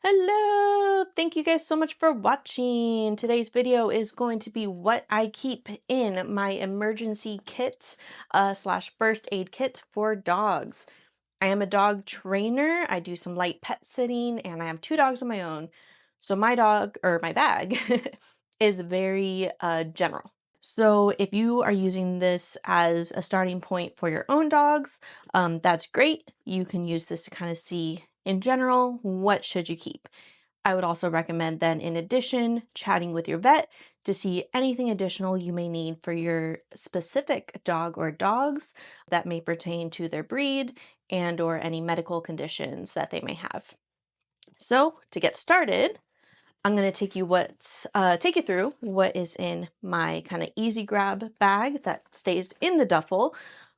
Hello! Thank you guys so much for watching. Today's video is going to be what I keep in my emergency kit slash first aid kit for dogs. I am a dog trainer. I do some light pet sitting and I have two dogs of my own. So my dog or my bag is very general. So if you are using this as a starting point for your own dogs, that's great. You can use this to kind of see in general, what should you keep? I would also recommend then in addition, chatting with your vet to see anything additional you may need for your specific dog or dogs that may pertain to their breed and or any medical conditions that they may have. So to get started, I'm going to take you through what is in my kind of easy grab bag that stays in the duffel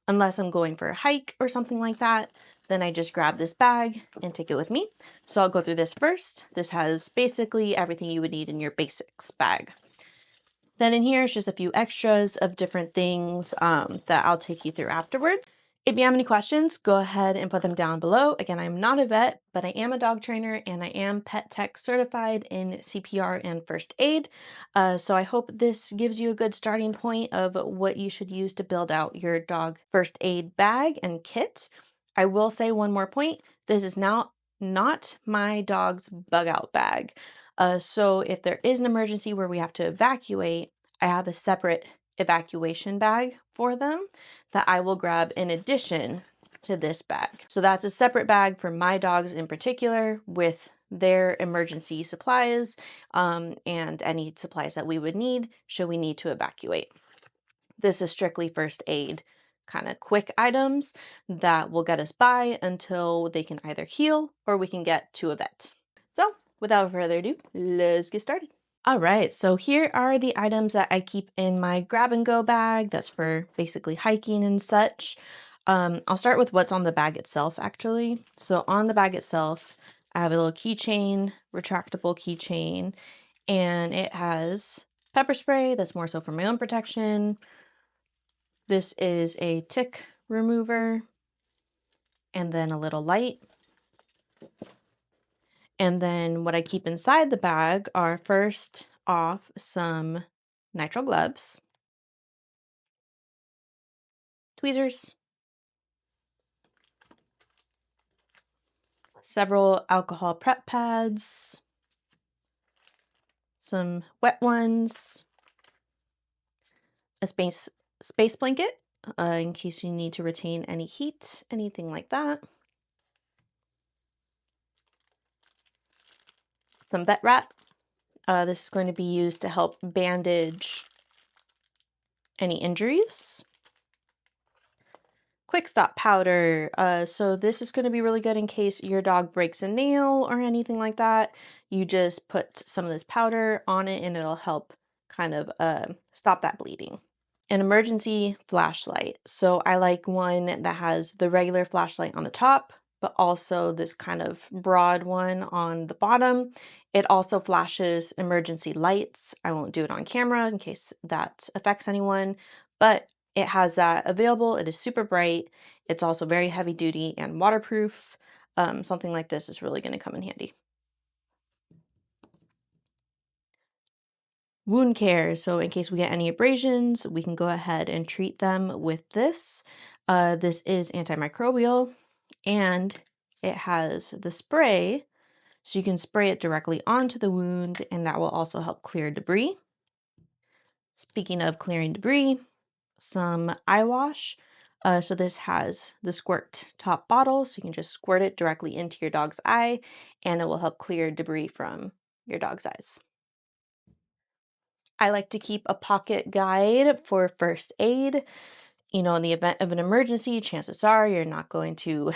unless I'm going for a hike or something like that. Then I just grab this bag and take it with me. So I'll go through this first. This has basically everything you would need in your basics bag. Then in here is just a few extras of different things that I'll take you through afterwards. If you have any questions, go ahead and put them down below. Again, I'm not a vet, but I am a dog trainer and I am pet tech certified in CPR and first aid. So I hope this gives you a good starting point of what you should use to build out your dog first aid bag and kit. I will say one more point. This is now not my dog's bug out bag. So if there is an emergency where we have to evacuate, I have a separate evacuation bag for them that I will grab in addition to this bag. So that's a separate bag for my dogs in particular with their emergency supplies and any supplies that we would need should we need to evacuate. This is strictly first aid kind of quick items that will get us by until they can either heal or we can get to a vet. So without further ado, let's get started. All right, so here are the items that I keep in my grab and go bag. That's for basically hiking and such. I'll start with what's on the bag itself, actually. So on the bag itself, I have a little keychain, retractable keychain, and it has pepper spray. That's more so for my own protection. This is a tick remover, and then a little light. And then what I keep inside the bag are first off some nitrile gloves, tweezers, several alcohol prep pads, some wet ones, a space blanket in case you need to retain any heat, anything like that. Some vet wrap. This is going to be used to help bandage any injuries. Quick stop powder. So this is going to be really good in case your dog breaks a nail or anything like that. You just put some of this powder on it and it'll help kind of stop that bleeding. An emergency flashlight. So I like one that has the regular flashlight on the top, but also this kind of broad one on the bottom. It also flashes emergency lights. I won't do it on camera in case that affects anyone, but it has that available. It is super bright. It's also very heavy duty and waterproof. Something like this is really going to come in handy. Wound care. So in case we get any abrasions, we can go ahead and treat them with this. This is antimicrobial and it has the spray. So you can spray it directly onto the wound and that will also help clear debris. Speaking of clearing debris, some eye wash. So this has the squirt top bottle, so you can just squirt it directly into your dog's eye and it will help clear debris from your dog's eyes. I like to keep a pocket guide for first aid. You know, in the event of an emergency, chances are you're not going to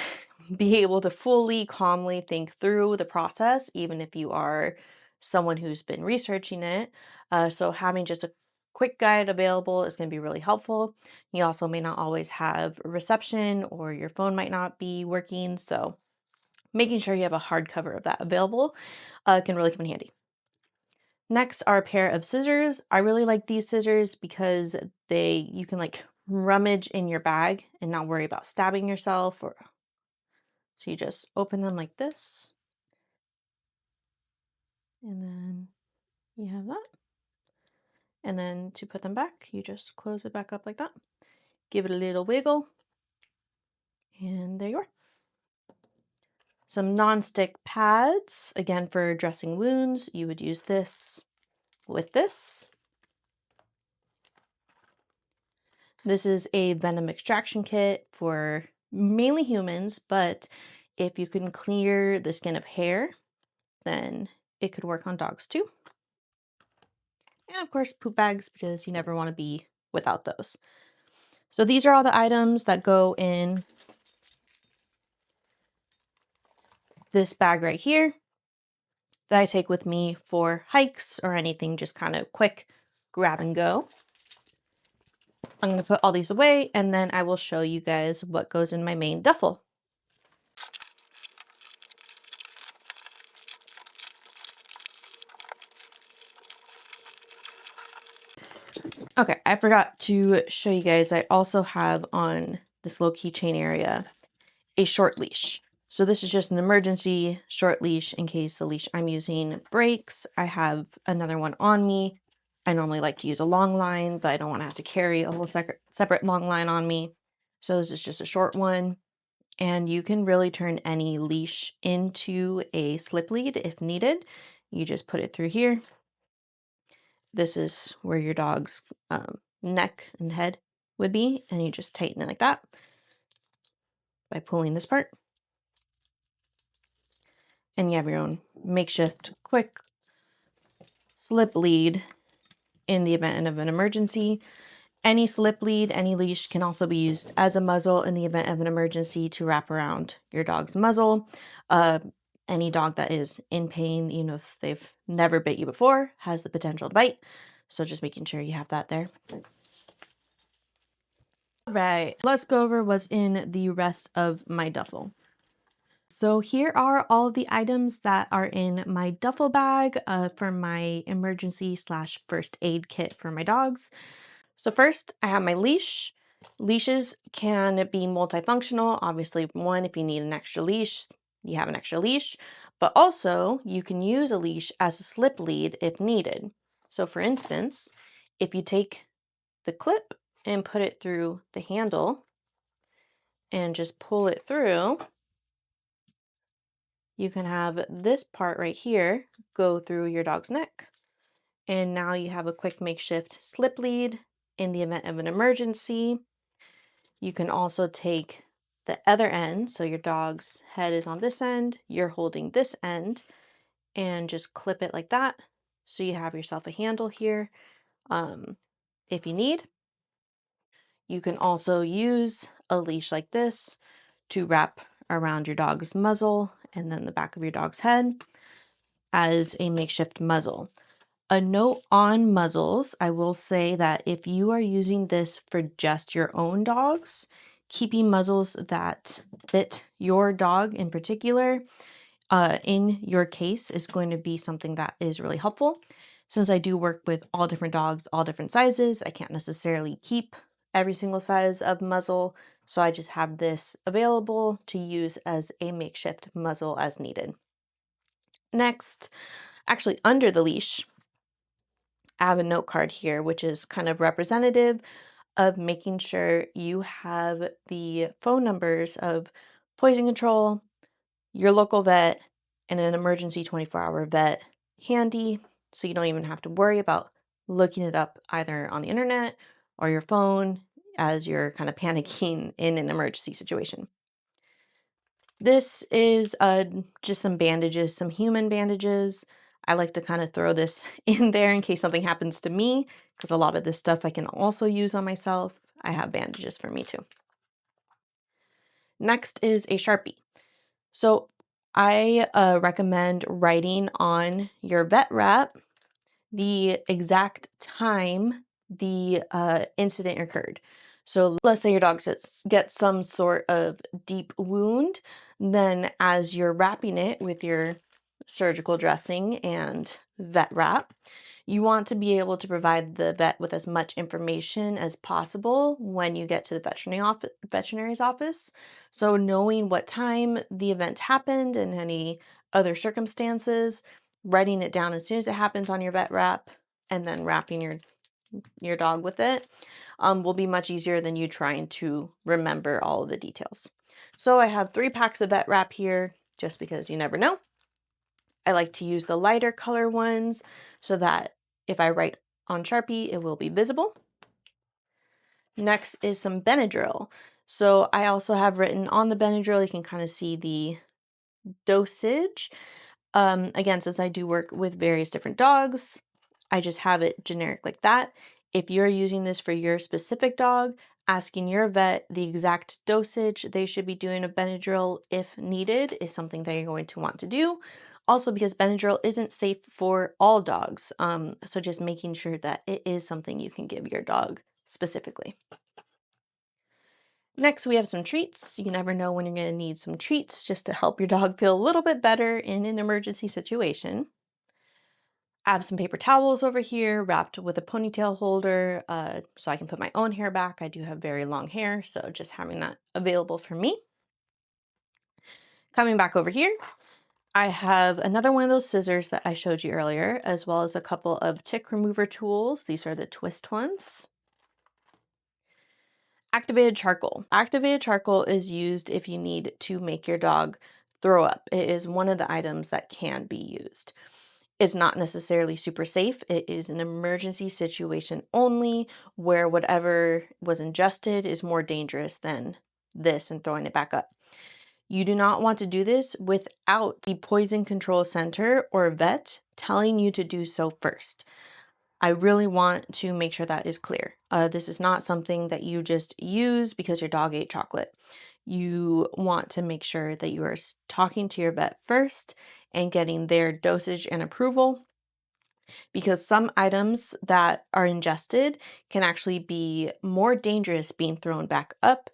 be able to fully calmly think through the process, even if you are someone who's been researching it. So having just a quick guide available is going to be really helpful. You also may not always have reception or your phone might not be working. So making sure you have a hardcover of that available can really come in handy. Next are a pair of scissors. I really like these scissors because you can like rummage in your bag and not worry about stabbing yourself so you just open them like this. And then you have that. And then to put them back, you just close it back up like that. Give it a little wiggle. And there you are. Some non-stick pads, again for dressing wounds. You would use this with this. This is a venom extraction kit for mainly humans, but if you can clear the skin of hair, then it could work on dogs too. And of course, poop bags, because you never want to be without those. So these are all the items that go in this bag right here that I take with me for hikes or anything just kind of quick grab and go. I'm going to put all these away, and then I will show you guys what goes in my main duffel. Okay, I forgot to show you guys, I also have on this little keychain area a short leash. So this is just an emergency short leash in case the leash I'm using breaks. I have another one on me. I normally like to use a long line, but I don't want to have to carry a whole separate long line on me. So this is just a short one. And you can really turn any leash into a slip lead if needed. You just put it through here. This is where your dog's neck and head would be, and you just tighten it like that by pulling this part. And you have your own makeshift quick slip lead in the event of an emergency. Any slip lead, any leash can also be used as a muzzle in the event of an emergency to wrap around your dog's muzzle. Any dog that is in pain, you know, if they've never bit you before, has the potential to bite. So just making sure you have that there. All right, let's go over what's in the rest of my duffel. So here are all of the items that are in my duffel bag for my emergency slash first aid kit for my dogs. So first I have my leash. Leashes can be multifunctional. Obviously, one, if you need an extra leash, you have an extra leash, but also you can use a leash as a slip lead if needed. So for instance, if you take the clip and put it through the handle and just pull it through, you can have this part right here go through your dog's neck. And now you have a quick makeshift slip lead in the event of an emergency. You can also take the other end, so your dog's head is on this end, you're holding this end, and just clip it like that. So you have yourself a handle here if you need. You can also use a leash like this to wrap around your dog's muzzle and then the back of your dog's head as a makeshift muzzle. A note on muzzles, I will say that if you are using this for just your own dogs, keeping muzzles that fit your dog in particular in your case is going to be something that is really helpful. Since I do work with all different dogs, all different sizes, I can't necessarily keep every single size of muzzle, so I just have this available to use as a makeshift muzzle as needed. Next, actually under the leash, I have a note card here, which is kind of representative of making sure you have the phone numbers of poison control, your local vet, and an emergency 24-hour vet handy, so you don't even have to worry about looking it up either on the internet or your phone as you're kind of panicking in an emergency situation. This is just some bandages, some human bandages. I like to kind of throw this in there in case something happens to me, because a lot of this stuff I can also use on myself. I have bandages for me too. Next is a Sharpie. So I recommend writing on your vet wrap the exact time the incident occurred. So let's say your dog gets some sort of deep wound, then as you're wrapping it with your surgical dressing and vet wrap, you want to be able to provide the vet with as much information as possible when you get to the veterinary's office. So knowing what time the event happened and any other circumstances writing it down as soon as it happens on your vet wrap and then wrapping your dog with it will be much easier than you trying to remember all of the details. So I have 3 packs of vet wrap here just because you never know. I like to use the lighter color ones so that if I write on Sharpie, it will be visible. Next is some Benadryl. So I also have written on the Benadryl, you can kind of see the dosage. Again, since I do work with various different dogs, I just have it generic like that. If you're using this for your specific dog, asking your vet the exact dosage they should be doing of Benadryl if needed is something that you're going to want to do. Also, because Benadryl isn't safe for all dogs, so just making sure that it is something you can give your dog specifically. Next, we have some treats. You never know when you're going to need some treats just to help your dog feel a little bit better in an emergency situation. I have some paper towels over here wrapped with a ponytail holder so I can put my own hair back. I do have very long hair, so just having that available for me. Coming back over here, I have another one of those scissors that I showed you earlier, as well as a couple of tick remover tools. These are the twist ones. Activated charcoal. Activated charcoal is used if you need to make your dog throw up. It is one of the items that can be used. It's not necessarily super safe. It is an emergency situation only where whatever was ingested is more dangerous than this and throwing it back up. You do not want to do this without the Poison Control Center or vet telling you to do so first. I really want to make sure that is clear. This is not something that you just use because your dog ate chocolate. You want to make sure that you are talking to your vet first and getting their dosage and approval, because some items that are ingested can actually be more dangerous being thrown back up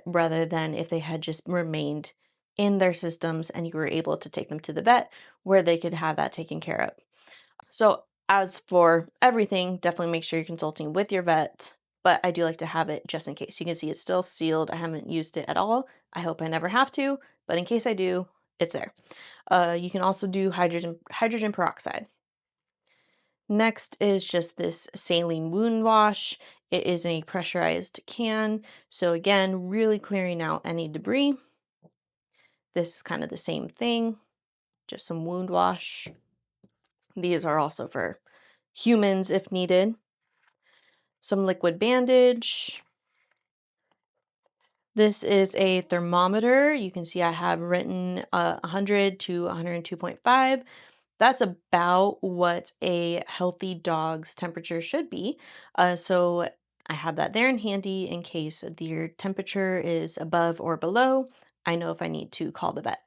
rather than if they had just remained in their systems and you were able to take them to the vet where they could have that taken care of. So as for everything, definitely make sure you're consulting with your vet, but I do like to have it just in case. You can see it's still sealed. I haven't used it at all. I hope I never have to, but in case I do, it's there. You can also do hydrogen peroxide. Next is just this saline wound wash. It is in a pressurized can. So again, really clearing out any debris. This is kind of the same thing, just some wound wash. These are also for humans if needed. Some liquid bandage. This is a thermometer. You can see I have written 100 to 102.5. That's about what a healthy dog's temperature should be. So I have that there in handy in case your temperature is above or below. I know if I need to call the vet.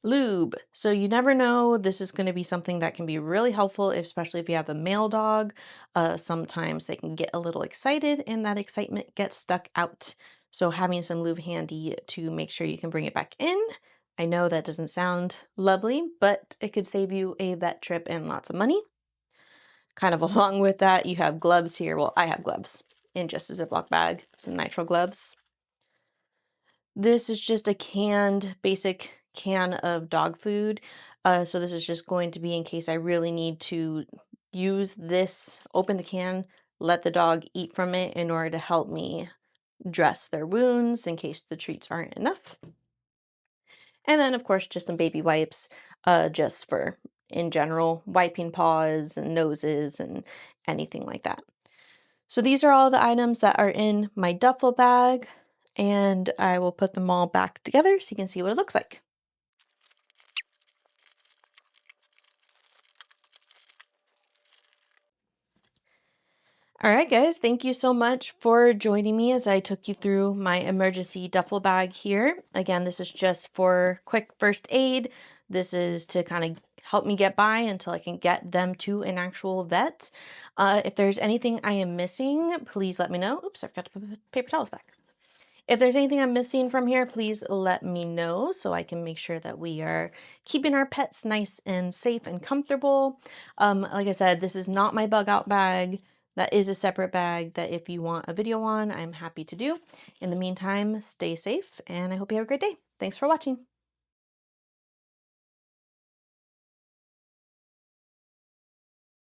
Lube. So you never know. This is going to be something that can be really helpful, especially if you have a male dog. Sometimes they can get a little excited and that excitement gets stuck out. So having some lube handy to make sure you can bring it back in. I know that doesn't sound lovely, but it could save you a vet trip and lots of money. Kind of along with that, you have gloves here. Well, I have gloves in just a Ziploc bag, some nitrile gloves. This is just a basic can of dog food. So this is just going to be in case I really need to use this, open the can, let the dog eat from it in order to help me dress their wounds in case the treats aren't enough. And then of course, just some baby wipes, just for in general, wiping paws and noses and anything like that. So these are all the items that are in my duffel bag, and I will put them all back together so you can see what it looks like. All right, guys, thank you so much for joining me as I took you through my emergency duffel bag here. Again, this is just for quick first aid. This is to kind of help me get by until I can get them to an actual vet. If there's anything I am missing, please let me know. Oops, I forgot to put the paper towels back. If there's anything I'm missing from here, please let me know so I can make sure that we are keeping our pets nice and safe and comfortable. Like I said, this is not my bug out bag. That is a separate bag that if you want a video on, I'm happy to do. In the meantime, stay safe and I hope you have a great day. Thanks for watching.